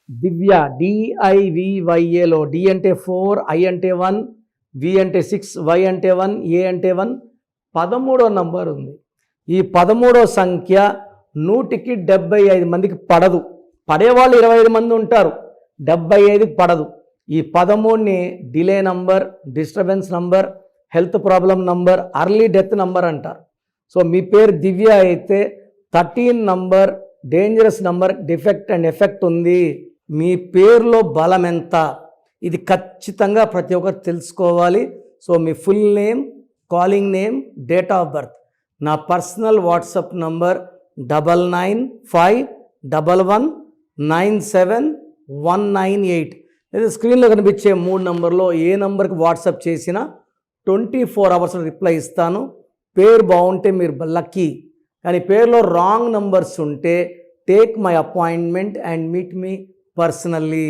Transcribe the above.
దివ్య, DIVYAలో D అంటే 4, I అంటే 1, V అంటే 6, Y అంటే 1, A అంటే 1, 13వ నంబర్ ఉంది. ఈ 13వ సంఖ్య 100కి 75 మందికి పడదు. పడేవాళ్ళు 25 మంది ఉంటారు, 75కి పడదు. ఈ 13ని delay number, disturbance number, health problem number, early death number అంటారు. సో మీ పేరు దివ్య అయితే 13 number dangerous number, defect and effect ఉంది. మీ పేరులో బలం ఎంత, ఇది ఖచ్చితంగా ప్రతి ఒక్కరు తెలుసుకోవాలి. So me full name, calling name, date of birth, నా పర్సనల్ వాట్సాప్ నంబర్ 9951119719 లేదా స్క్రీన్లో కనిపించే 3 నంబర్లో ఏ నంబర్కి వాట్సాప్ చేసినా 24 అవర్స్ రిప్లై ఇస్తాను. పేరు బాగుంటే మీరు లక్కీ, కానీ పేరులో రాంగ్ నంబర్స్ ఉంటే take my appointment and meet me personally.